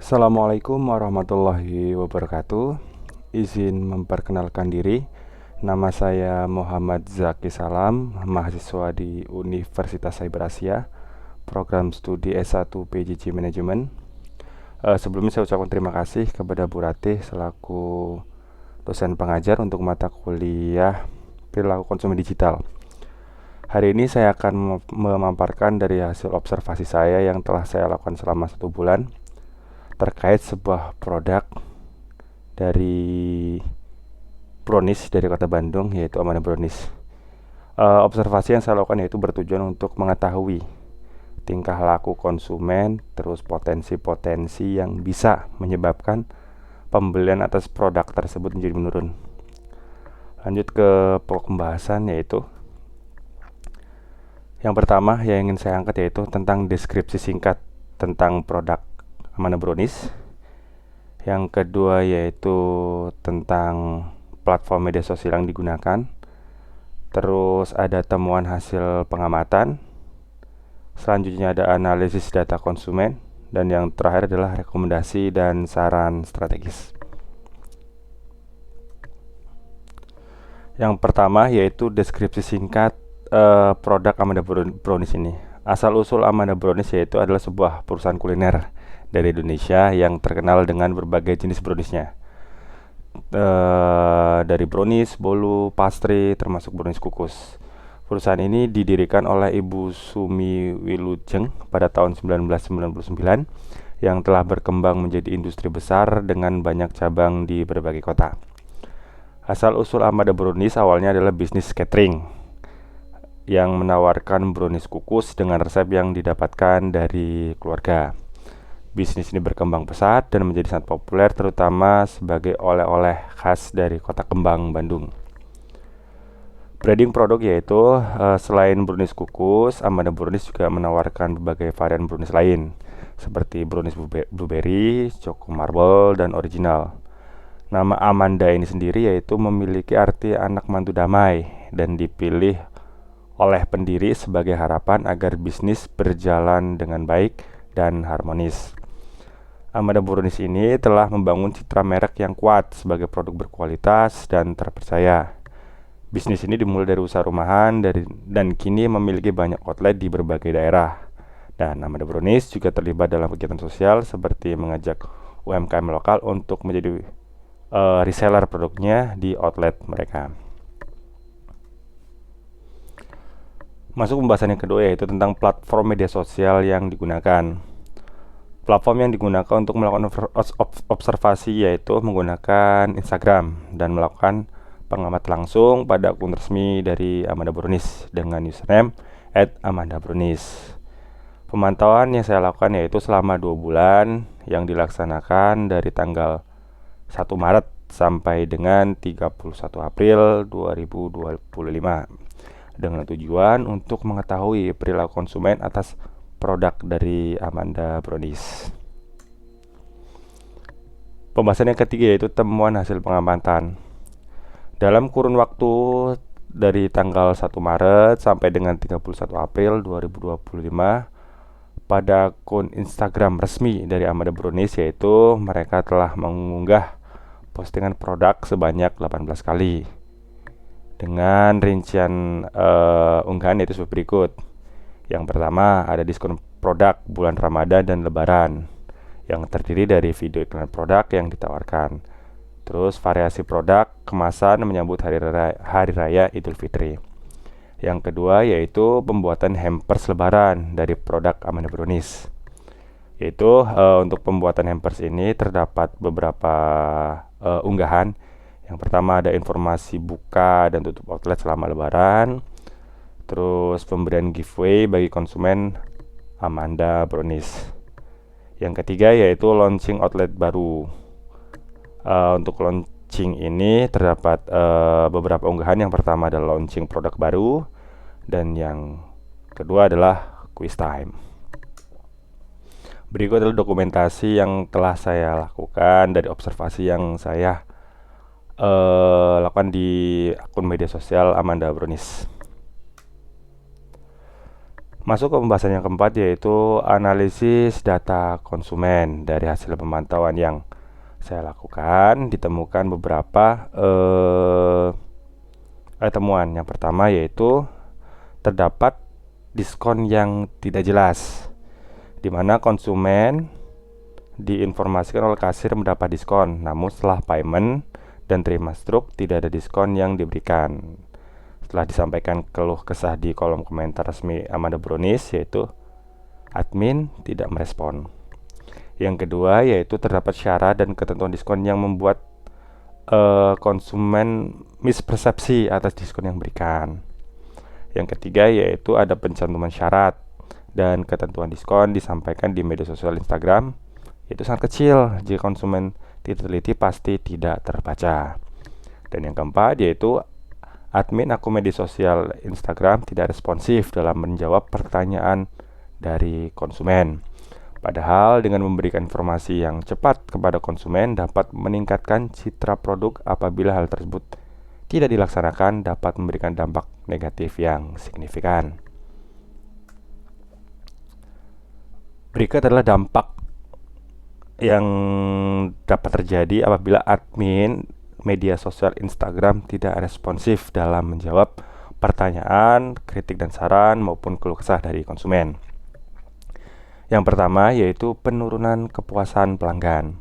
Assalamualaikum warahmatullahi wabarakatuh. Izin memperkenalkan diri. Nama saya Muhammad Zaki Salam, mahasiswa di Universitas Cyber Asia, program studi S1 PJJ Manajemen. Sebelumnya saya ucapkan terima kasih kepada Bu Ratih selaku dosen pengajar untuk mata kuliah perilaku konsumen digital. Hari ini saya akan memaparkan dari hasil observasi saya yang telah saya lakukan selama 1 bulan terkait sebuah produk dari brownies dari kota Bandung, yaitu Amanda Brownies. Observasi yang saya lakukan yaitu bertujuan untuk mengetahui tingkah laku konsumen, terus potensi-potensi yang bisa menyebabkan pembelian atas produk tersebut menjadi menurun. Lanjut ke pokok pembahasan, yaitu yang pertama yang ingin saya angkat yaitu tentang deskripsi singkat tentang produk Amanda Brownies. Yang kedua yaitu tentang platform media sosial yang digunakan. Terus ada temuan hasil pengamatan. Selanjutnya ada analisis data konsumen. Dan yang terakhir adalah rekomendasi dan saran strategis. Yang pertama yaitu deskripsi singkat produk Amanda Brownies ini. Asal-usul Amanda Brownies yaitu adalah sebuah perusahaan kuliner dari Indonesia yang terkenal dengan berbagai jenis browniesnya, dari brownies, bolu, pastry, termasuk brownies kukus. Perusahaan ini didirikan oleh Ibu Sumi Wilujeng pada tahun 1999 yang telah berkembang menjadi industri besar dengan banyak cabang di berbagai kota. Asal-usul Amanda Brownies awalnya adalah bisnis catering yang menawarkan brownies kukus dengan resep yang didapatkan dari keluarga. Bisnis ini berkembang pesat dan menjadi sangat populer terutama sebagai oleh-oleh khas dari Kota Kembang, Bandung. Branding produk yaitu selain brownies kukus, Amanda Brownies juga menawarkan berbagai varian brownies lain seperti brownies blueberry, choco marble, dan original. Nama Amanda ini sendiri yaitu memiliki arti anak mantu damai dan dipilih oleh pendiri sebagai harapan agar bisnis berjalan dengan baik dan harmonis. Amanda Brownies ini telah membangun citra merek yang kuat sebagai produk berkualitas dan terpercaya. Bisnis ini dimulai dari usaha rumahan dan kini memiliki banyak outlet di berbagai daerah. Dan Amanda Brownies juga terlibat dalam kegiatan sosial seperti mengajak UMKM lokal untuk menjadi reseller produknya di outlet mereka. Masuk pembahasan yang kedua yaitu tentang platform media sosial yang digunakan. Platform yang digunakan untuk melakukan observasi yaitu menggunakan Instagram dan melakukan pengamatan langsung pada akun resmi dari Amanda Brownies dengan username @amandabrownies. Pemantauan yang saya lakukan yaitu selama 2 bulan yang dilaksanakan dari tanggal 1 Maret sampai dengan 31 April 2025 dengan tujuan untuk mengetahui perilaku konsumen atas produk dari Amanda Brownies. Pembahasan yang ketiga yaitu temuan hasil pengamatan. Dalam kurun waktu dari tanggal 1 Maret sampai dengan 31 April 2025 pada akun Instagram resmi dari Amanda Brownies yaitu mereka telah mengunggah postingan produk sebanyak 18 kali dengan rincian unggahan yaitu sebagai berikut. Yang pertama ada diskon produk bulan Ramadan dan Lebaran yang terdiri dari video iklan produk yang ditawarkan. Terus variasi produk kemasan menyambut hari raya Idul Fitri. Yang kedua yaitu pembuatan hampers Lebaran dari produk Amanda Brownies. Yaitu untuk pembuatan hampers ini terdapat beberapa unggahan. Yang pertama ada informasi buka dan tutup outlet selama Lebaran. Terus pemberian giveaway bagi konsumen Amanda Brownies. Yang ketiga yaitu launching outlet baru. Untuk launching ini terdapat beberapa unggahan. Yang pertama adalah launching produk baru dan yang kedua adalah quiz time. Berikut adalah dokumentasi yang telah saya lakukan dari observasi yang saya lakukan di akun media sosial Amanda Brownies. Masuk ke pembahasan yang keempat, yaitu analisis data konsumen. Dari hasil pemantauan yang saya lakukan, ditemukan beberapa temuan. Yang pertama yaitu terdapat diskon yang tidak jelas, di mana konsumen diinformasikan oleh kasir mendapat diskon, namun setelah payment dan terima struk tidak ada diskon yang diberikan. Setelah disampaikan keluh kesah di kolom komentar resmi Amanda Brownies, yaitu admin tidak merespon. Yang kedua yaitu terdapat syarat dan ketentuan diskon yang membuat konsumen mispersepsi atas diskon yang diberikan. Yang ketiga yaitu ada pencantuman syarat dan ketentuan diskon disampaikan di media sosial Instagram, yaitu sangat kecil. Jika konsumen tidak teliti pasti tidak terbaca. Dan yang keempat yaitu admin akun media sosial Instagram tidak responsif dalam menjawab pertanyaan dari konsumen. Padahal dengan memberikan informasi yang cepat kepada konsumen dapat meningkatkan citra produk. Apabila hal tersebut tidak dilaksanakan dapat memberikan dampak negatif yang signifikan. Berikut adalah dampak yang dapat terjadi apabila admin media sosial Instagram tidak responsif dalam menjawab pertanyaan, kritik dan saran maupun keluh kesah dari konsumen. Yang pertama yaitu penurunan kepuasan pelanggan.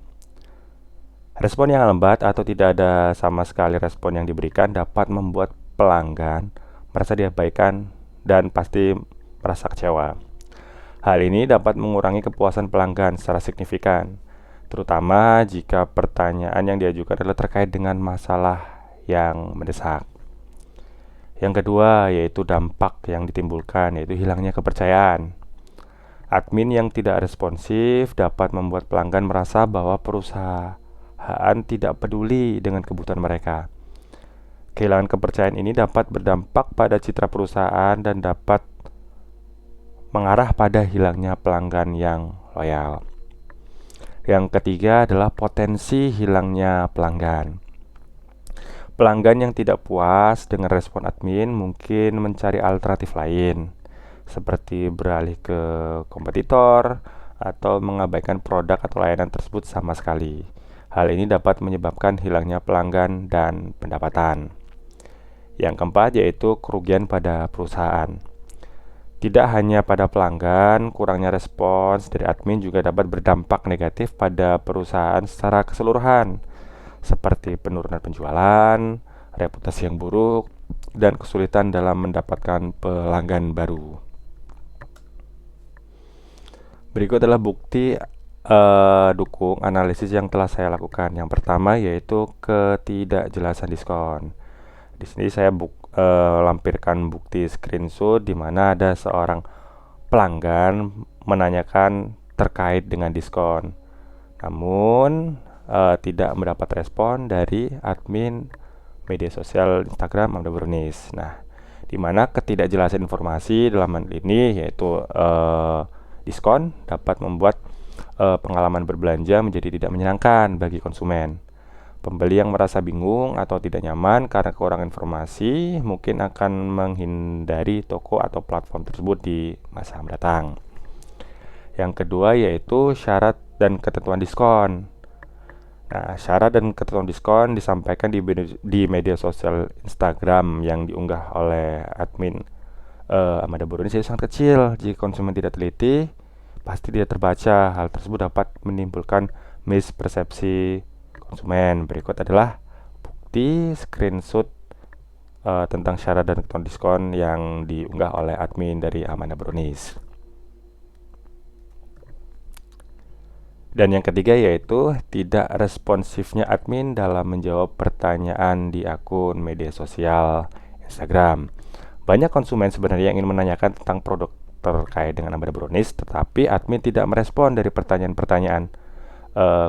Respon yang lambat atau tidak ada sama sekali respon yang diberikan dapat membuat pelanggan merasa diabaikan dan pasti merasa kecewa. Hal ini dapat mengurangi kepuasan pelanggan secara signifikan, terutama jika pertanyaan yang diajukan adalah terkait dengan masalah yang mendesak. Yang kedua yaitu dampak yang ditimbulkan, yaitu hilangnya kepercayaan. Admin yang tidak responsif dapat membuat pelanggan merasa bahwa perusahaan tidak peduli dengan kebutuhan mereka. Kehilangan kepercayaan ini dapat berdampak pada citra perusahaan dan dapat mengarah pada hilangnya pelanggan yang loyal. Yang ketiga adalah potensi hilangnya pelanggan. Pelanggan yang tidak puas dengan respon admin mungkin mencari alternatif lain, seperti beralih ke kompetitor atau mengabaikan produk atau layanan tersebut sama sekali. Hal ini dapat menyebabkan hilangnya pelanggan dan pendapatan. Yang keempat yaitu kerugian pada perusahaan. Tidak hanya pada pelanggan, kurangnya respons dari admin juga dapat berdampak negatif pada perusahaan secara keseluruhan, seperti penurunan penjualan, reputasi yang buruk, dan kesulitan dalam mendapatkan pelanggan baru. Berikut adalah bukti dukung analisis yang telah saya lakukan. Yang pertama yaitu ketidakjelasan diskon. Di sini saya lampirkan bukti screenshot di mana ada seorang pelanggan menanyakan terkait dengan diskon, namun tidak mendapat respon dari admin media sosial Instagram Amanda Brownies. Nah, di mana ketidakjelasan informasi dalam hal ini yaitu diskon dapat membuat pengalaman berbelanja menjadi tidak menyenangkan bagi konsumen. Pembeli yang merasa bingung atau tidak nyaman karena kekurangan informasi mungkin akan menghindari toko atau platform tersebut di masa mendatang. Yang kedua yaitu syarat dan ketentuan diskon. Nah, syarat dan ketentuan diskon disampaikan di media sosial Instagram yang diunggah oleh admin Amanda Brownies itu sangat kecil. Jika konsumen tidak teliti, pasti tidak terbaca. Hal tersebut dapat menimbulkan mispersepsi konsumen. Berikut adalah bukti screenshot tentang syarat dan ketentuan diskon yang diunggah oleh admin dari Amanda Brownies. Dan yang ketiga yaitu tidak responsifnya admin dalam menjawab pertanyaan di akun media sosial Instagram. Banyak konsumen sebenarnya yang ingin menanyakan tentang produk terkait dengan Amanda Brownies, tetapi admin tidak merespon dari pertanyaan-pertanyaan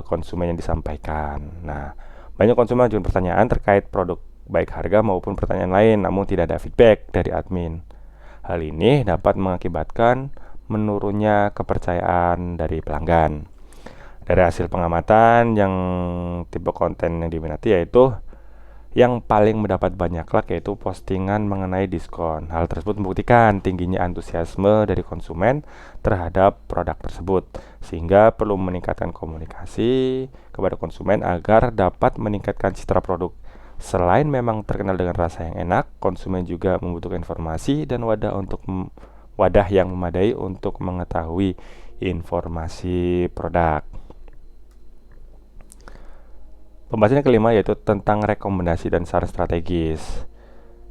konsumen yang disampaikan. Nah, banyak konsumen mengajukan pertanyaan terkait produk baik harga maupun pertanyaan lain, namun tidak ada feedback dari admin. Hal ini dapat mengakibatkan menurunnya kepercayaan dari pelanggan. Dari hasil pengamatan yang tipe konten yang diminati yaitu yang paling mendapat banyak like yaitu postingan mengenai diskon. Hal tersebut membuktikan tingginya antusiasme dari konsumen terhadap produk tersebut, sehingga perlu meningkatkan komunikasi kepada konsumen agar dapat meningkatkan citra produk. Selain memang terkenal dengan rasa yang enak, konsumen juga membutuhkan informasi dan wadah yang memadai untuk mengetahui informasi produk. Pembahasan yang kelima yaitu tentang rekomendasi dan saran strategis.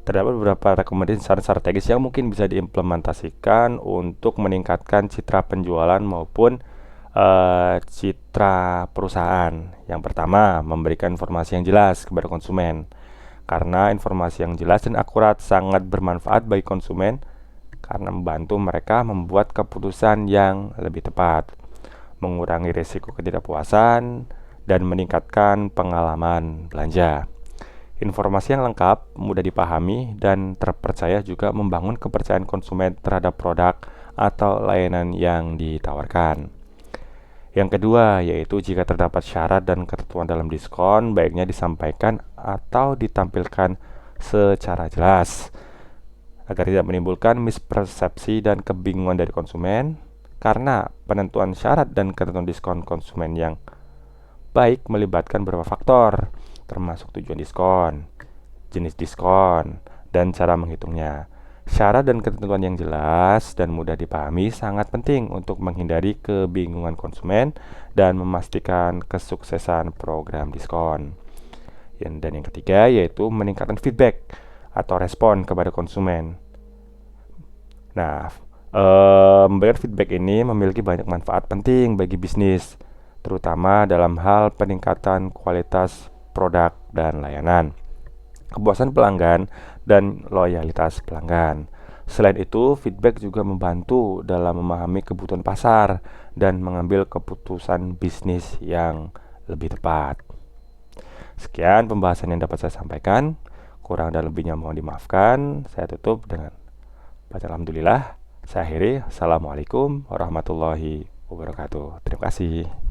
Terdapat beberapa rekomendasi saran strategis yang mungkin bisa diimplementasikan untuk meningkatkan citra penjualan maupun citra perusahaan. Yang pertama, memberikan informasi yang jelas kepada konsumen. Karena informasi yang jelas dan akurat sangat bermanfaat bagi konsumen karena membantu mereka membuat keputusan yang lebih tepat, mengurangi risiko ketidakpuasan, dan meningkatkan pengalaman belanja. Informasi yang lengkap, mudah dipahami, dan terpercaya juga membangun kepercayaan konsumen terhadap produk atau layanan yang ditawarkan. Yang kedua, yaitu jika terdapat syarat dan ketentuan dalam diskon, baiknya disampaikan atau ditampilkan secara jelas agar tidak menimbulkan mispersepsi dan kebingungan dari konsumen. Karena penentuan syarat dan ketentuan diskon konsumen yang baik melibatkan beberapa faktor, termasuk tujuan diskon, jenis diskon, dan cara menghitungnya. Syarat dan ketentuan yang jelas dan mudah dipahami sangat penting untuk menghindari kebingungan konsumen dan memastikan kesuksesan program diskon. Dan yang ketiga yaitu meningkatkan feedback atau respon kepada konsumen. Nah, memberikan feedback ini memiliki banyak manfaat penting bagi bisnis, terutama dalam hal peningkatan kualitas produk dan layanan, kepuasan pelanggan, dan loyalitas pelanggan. Selain itu, feedback juga membantu dalam memahami kebutuhan pasar dan mengambil keputusan bisnis yang lebih tepat. Sekian pembahasan yang dapat saya sampaikan. Kurang dan lebihnya mohon dimaafkan. Saya tutup dengan baca alhamdulillah. Saya akhiri. Assalamualaikum warahmatullahi wabarakatuh. Terima kasih.